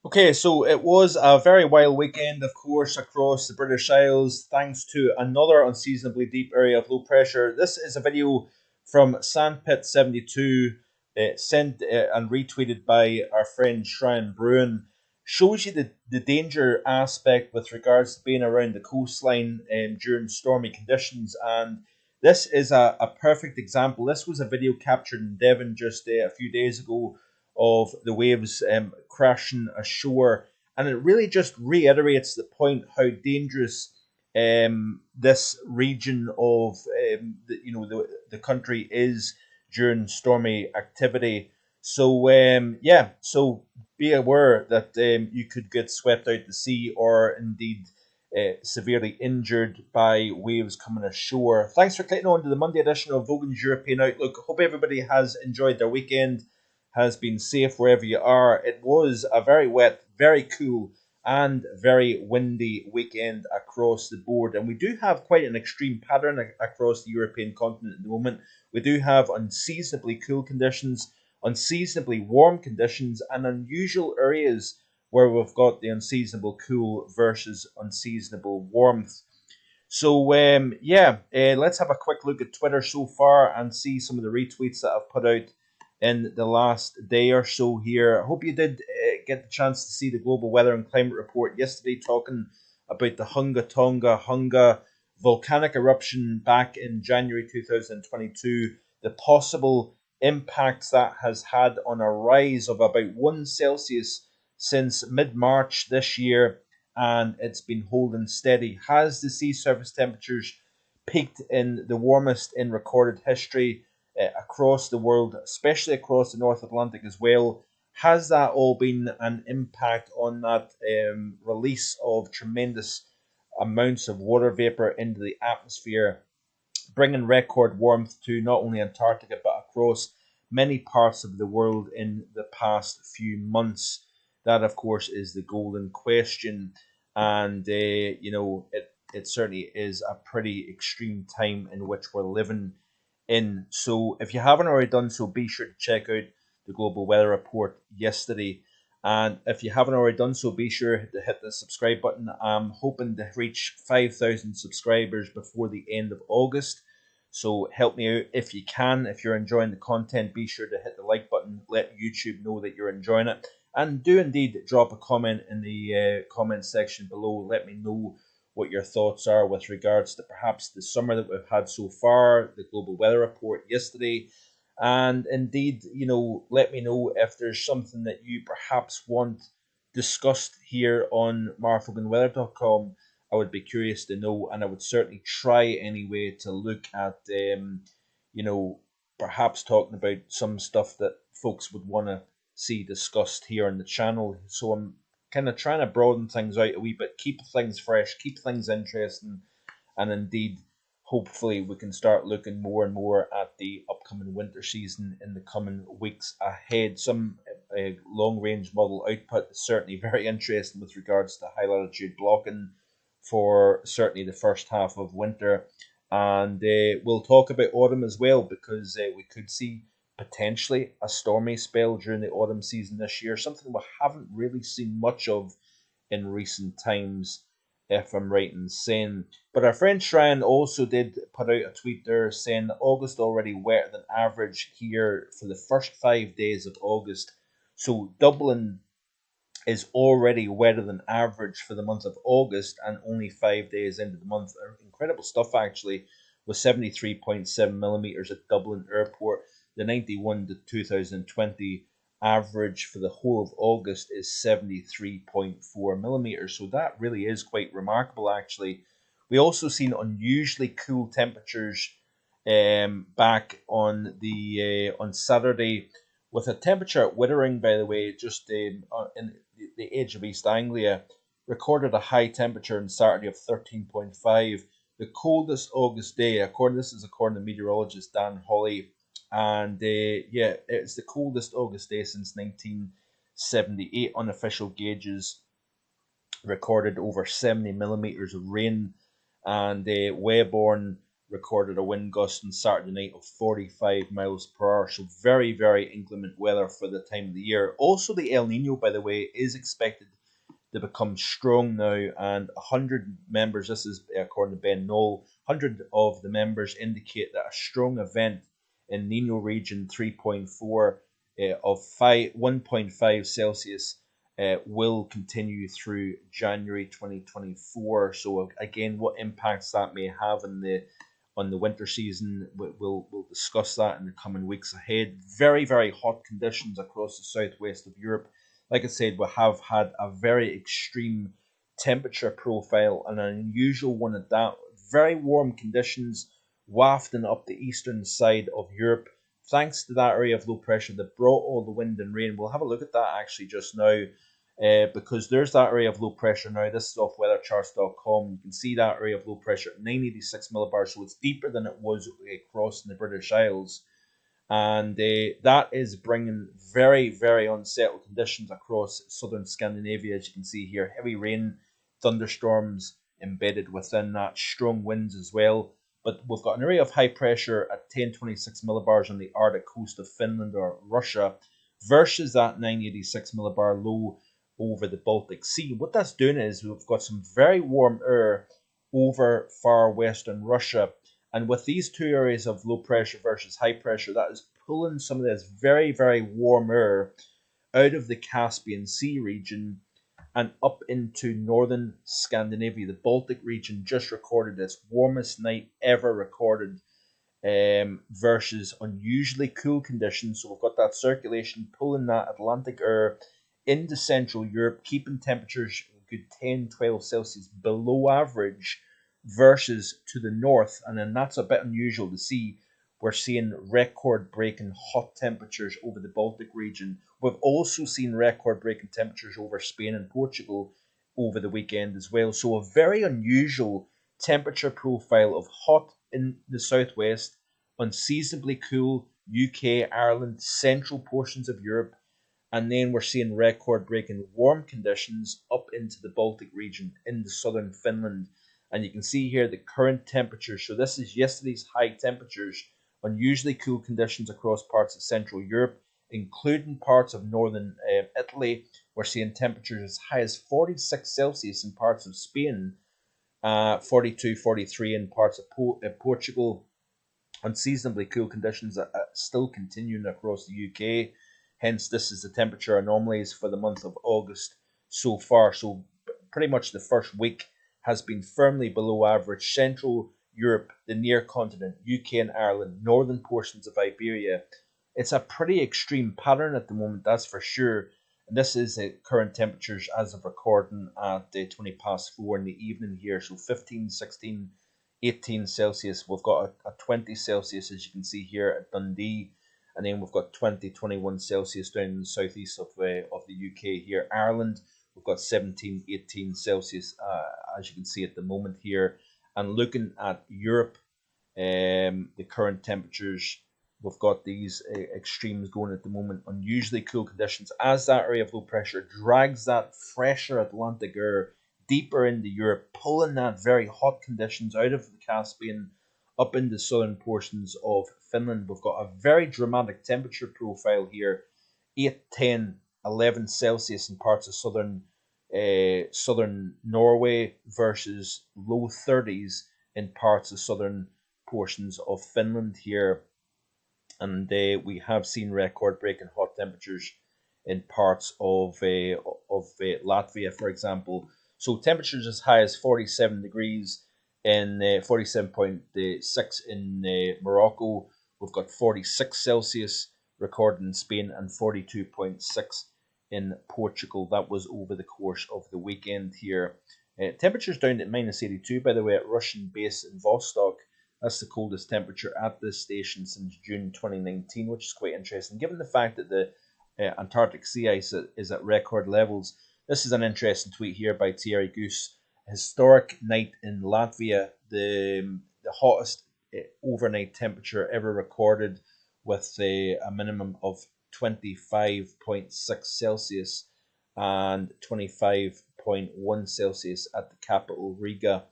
Okay, so it was a very wild weekend, of course, across the British Isles, thanks to another unseasonably deep area of low pressure. This is a video from Sandpit72, sent and retweeted by our friend Shrine Bruin. Shows you the danger aspect with regards to being around the coastline during stormy conditions. And this is a perfect example. This was a video captured in Devon just a few days ago of the waves crashing ashore, and it really just reiterates the point how dangerous this region of the country is during stormy activity. So so be aware that you could get swept out to sea or indeed severely injured by waves coming ashore. Thanks for clicking on to the Monday edition of Vogan's European Outlook. Hope everybody has enjoyed their weekend, has been safe wherever you are. It was a very wet, very cool, and very windy weekend across the board. And we do have quite an extreme pattern across the European continent at the moment. We do have unseasonably cool conditions, unseasonably warm conditions, and unusual areas where we've got the unseasonable cool versus unseasonable warmth. So let's have a quick look at Twitter so far and see some of the retweets that I've put out in the last day or so here. I hope you did get the chance to see the global weather and climate report yesterday, talking about the Hunga volcanic eruption back in January 2022, the possible impacts that has had on a rise of about 1 Celsius since mid March this year, and it's been holding steady. Has the sea surface temperatures peaked in the warmest in recorded history across the world, especially across the North Atlantic as well? Has that all been an impact on that release of tremendous amounts of water vapor into the atmosphere, bringing record warmth to not only Antarctica but across many parts of the world in the past few months? That, of course, is the golden question, and it certainly is a pretty extreme time in which we're living in. So, if you haven't already done so, be sure to check out the global weather report yesterday. And if you haven't already done so, be sure to hit the subscribe button. I'm hoping to reach 5,000 subscribers before the end of August. So help me out if you can. If you're enjoying the content, be sure to hit the like button. Let YouTube know that you're enjoying it. And do indeed drop a comment in the comment section below. Let me know what your thoughts are with regards to perhaps the summer that we've had so far, the global weather report yesterday, and indeed, let me know if there's something that you perhaps want discussed here on marfoganweather.com. I would be curious to know, and I would certainly try anyway to look at, you know, perhaps talking about some stuff that folks would want to see discussed here on the channel. So I'm kind of trying to broaden things out a wee bit, keep things fresh, keep things interesting, and indeed, hopefully, we can start looking more and more at the upcoming winter season in the coming weeks ahead. Some long range model output is certainly very interesting with regards to high latitude blocking for certainly the first half of winter. And we'll talk about autumn as well, because we could see potentially a stormy spell during the autumn season this year, something we haven't really seen much of in recent times, if I'm right in saying. But our friend Shrine also did put out a tweet there saying that August already wetter than average here for the first 5 days of August. So Dublin is already wetter than average for the month of August and only 5 days into the month. Incredible stuff, actually, with 73.7 millimeters at Dublin Airport. The 91 to 2020 average for the whole of August is 73.4 millimeters. So that really is quite remarkable, actually. We also seen unusually cool temperatures back on the on Saturday, with a temperature at Wittering, by the way, just in the edge of East Anglia, recorded a high temperature on Saturday of 13.5. The coldest August day, this is according to meteorologist Dan Hawley, and it's the coldest August day since 1978. Unofficial gauges recorded over 70 millimeters of rain, and Weybourne recorded a wind gust on Saturday night of 45 miles per hour. So very, very inclement weather for the time of the year. Also, the El Nino, by the way, is expected to become strong now, and 100 members, this is according to Ben Knoll, 100 of the members indicate that a strong event in Nino region 3.4 of 1.5 Celsius will continue through January 2024. So again, what impacts that may have on the winter season, we'll discuss that in the coming weeks ahead. Very, very hot conditions across the southwest of Europe. Like I said, we have had a very extreme temperature profile and an unusual one at that. Very warm conditions wafting up the eastern side of Europe, thanks to that area of low pressure that brought all the wind and rain. We'll have a look at that actually just now, because there's that area of low pressure now. This is off weathercharts.com. You can see that area of low pressure at 986 millibars, so it's deeper than it was across in the British Isles. And that is bringing very, very unsettled conditions across southern Scandinavia. As you can see here, heavy rain, thunderstorms embedded within that, strong winds as well. But we've got an area of high pressure at 1026 millibars on the Arctic coast of Finland or Russia versus that 986 millibar low over the Baltic Sea. What that's doing is we've got some very warm air over far western Russia. And with these two areas of low pressure versus high pressure, that is pulling some of this very, very warm air out of the Caspian Sea region and up into northern Scandinavia. The Baltic region just recorded its warmest night ever recorded, versus unusually cool conditions. So we've got that circulation pulling that Atlantic air into Central Europe, keeping temperatures a good 10, 12 Celsius below average versus to the north. And then that's a bit unusual to see. We're seeing record-breaking hot temperatures over the Baltic region. We've also seen record-breaking temperatures over Spain and Portugal over the weekend as well. So a very unusual temperature profile of hot in the southwest, unseasonably cool UK, Ireland, central portions of Europe, and then we're seeing record-breaking warm conditions up into the Baltic region, into southern Finland. And you can see here the current temperatures. So this is yesterday's high temperatures, unusually cool conditions across parts of Central Europe, including parts of northern Italy. We're seeing temperatures as high as 46 Celsius in parts of Spain, 42, 43 in parts of Portugal. Unseasonably cool conditions are still continuing across the UK. Hence, this is the temperature anomalies for the month of August so far. So pretty much the first week has been firmly below average. Central Europe, the near continent, UK and Ireland, northern portions of Iberia. It's a pretty extreme pattern at the moment, that's for sure. And this is current temperatures as of recording at 20 past 4 in the evening here. So 15, 16, 18 Celsius. We've got a 20 Celsius, as you can see here at Dundee. And then we've got 20, 21 Celsius down in the southeast of the UK here. Ireland, we've got 17, 18 Celsius, as you can see at the moment here. And looking at Europe, the current temperatures, we've got these extremes going at the moment. Unusually cool conditions as that area of low pressure drags that fresher Atlantic air deeper into Europe, pulling that very hot conditions out of the Caspian up into southern portions of Finland. We've got a very dramatic temperature profile here, 8, 10, 11 Celsius in parts of southern Norway versus low 30s in parts of southern portions of Finland here. And we have seen record-breaking hot temperatures in parts of Latvia, for example. So temperatures as high as 47 degrees in 47.6 in Morocco. We've got 46 Celsius recorded in Spain and 42.6 in Portugal. That was over the course of the weekend here. Temperatures down at minus 82, by the way, at Russian base in Vostok. That's the coldest temperature at this station since June 2019, which is quite interesting, given the fact that the Antarctic sea ice is at record levels. This is an interesting tweet here by Thierry Goose. Historic night in Latvia, the hottest overnight temperature ever recorded, with a minimum of 25.6 Celsius and 25.1 Celsius at the capital Riga.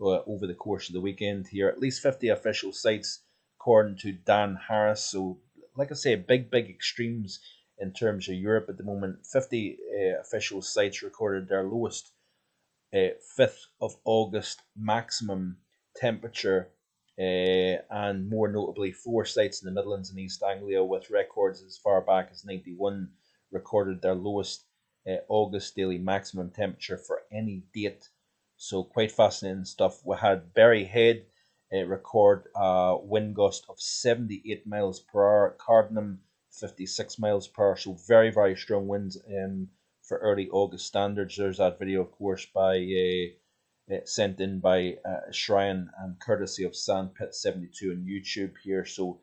over the course of the weekend here. At least 50 official sites, according to Dan Harris. So, like I say, big extremes in terms of Europe at the moment. 50 official sites recorded their lowest 5th of August maximum temperature, and more notably, 4 sites in the Midlands and East Anglia with records as far back as 91 recorded their lowest August daily maximum temperature for any date. So, quite fascinating stuff. We had Berry Head record a wind gust of 78 miles per hour, Cardinham 56 miles per hour. So, very strong winds. For early August standards. There's that video, of course, by sent in by Shrine and courtesy of Sandpit72 on YouTube here. So,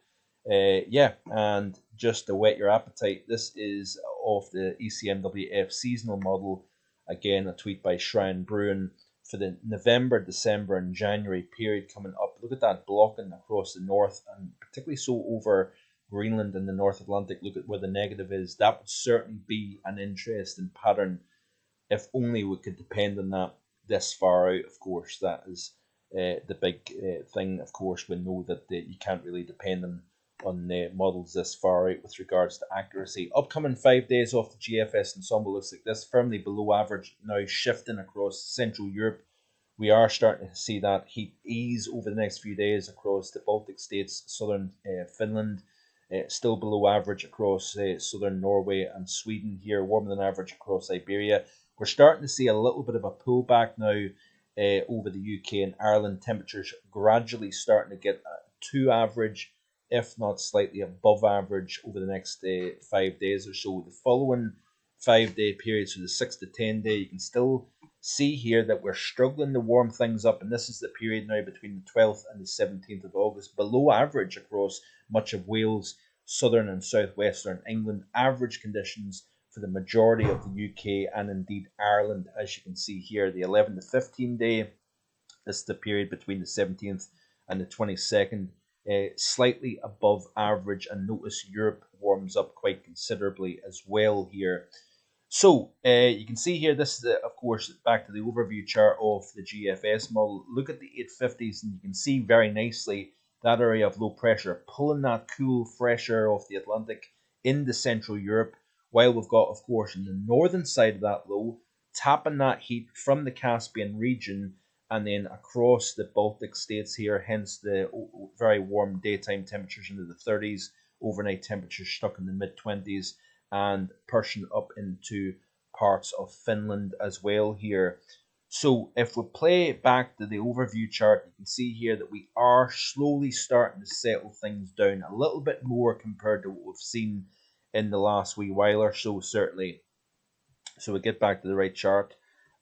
yeah, and just to whet your appetite, this is off the ECMWF seasonal model. Again, a tweet by Shrine Bruin for the November, December, and January period coming up. Look at that blocking across the north, and particularly so over Greenland and the North Atlantic. Look at where the negative is. That would certainly be an interesting pattern if only we could depend on that this far out. Of course, that is the big thing. Of course, we know that you can't really depend on models this far out with regards to accuracy. Upcoming 5 days off the GFS ensemble looks like this, firmly below average, now shifting across Central Europe. We are starting to see that heat ease over the next few days across the Baltic states, southern Finland, still below average across southern Norway and Sweden here, warmer than average across Iberia. We're starting to see a little bit of a pullback now over the UK and Ireland. Temperatures gradually starting to get to average, if not slightly above average, over the next 5 days or so. The following 5-day period, so the 6 to 10 day, you can still see here that we're struggling to warm things up, and this is the period now between the 12th and the 17th of August, below average across much of Wales, southern and southwestern England, average conditions for the majority of the UK and indeed Ireland, as you can see here. The 11 to 15 day, this is the period between the 17th and the 22nd, slightly above average, and notice Europe warms up quite considerably as well here. So you can see here, this is, of course, back to the overview chart of the GFS model. Look at the 850s, and you can see very nicely that area of low pressure pulling that cool, fresh air off the Atlantic into Central Europe, while we've got, of course, in the northern side of that low, tapping that heat from the Caspian region and then across the Baltic states here, hence the very warm daytime temperatures into the 30s, overnight temperatures stuck in the mid-20s, and pushing up into parts of Finland as well here. So if we play back to the overview chart, you can see here that we are slowly starting to settle things down a little bit more compared to what we've seen in the last wee while or so, certainly. So we get back to the right chart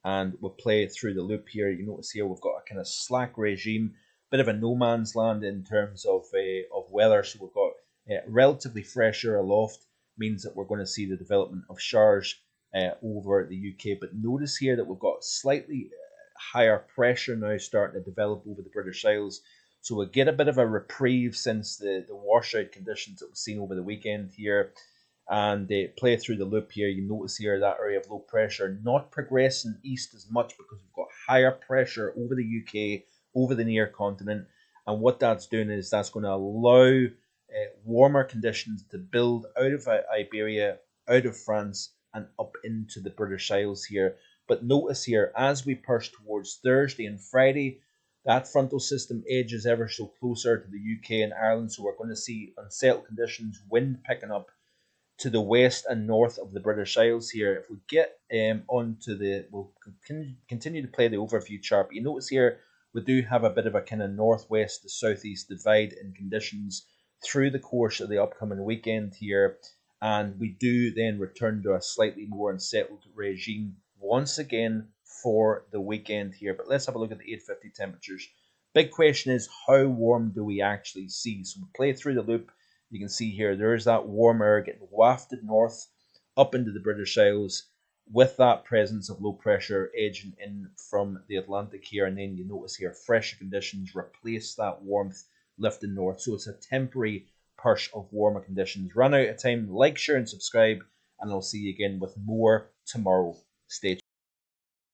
and we'll play through the loop here. You notice here we've got a kind of slack regime, bit of a no man's land in terms of weather. So we've got relatively fresh air aloft, means that we're going to see the development of showers over the UK. But notice here that we've got slightly higher pressure now starting to develop over the British Isles. So we get a bit of a reprieve since the washout conditions that we've seen over the weekend here. And play through the loop here. You notice here that area of low pressure not progressing east as much because we've got higher pressure over the UK, over the near continent. And what that's doing is that's going to allow warmer conditions to build out of Iberia, out of France, and up into the British Isles here. But notice here, as we push towards Thursday and Friday, that frontal system edges ever so closer to the UK and Ireland. So we're going to see unsettled conditions, wind picking up to the west and north of the British Isles here. If we get onto we'll continue to play the overview chart. But you notice here we do have a bit of a kind of northwest to southeast divide in conditions through the course of the upcoming weekend here, and we do then return to a slightly more unsettled regime once again for the weekend here. But let's have a look at the 850 temperatures. Big question is, how warm do we actually see? So we play through the loop. You can see here there is that warm air getting wafted north up into the British Isles with that presence of low pressure edging in from the Atlantic here. And then you notice here fresher conditions replace that warmth lifting north. So it's a temporary push of warmer conditions. Run out of time. Like, share, and subscribe, and I'll see you again with more tomorrow. Stay tuned.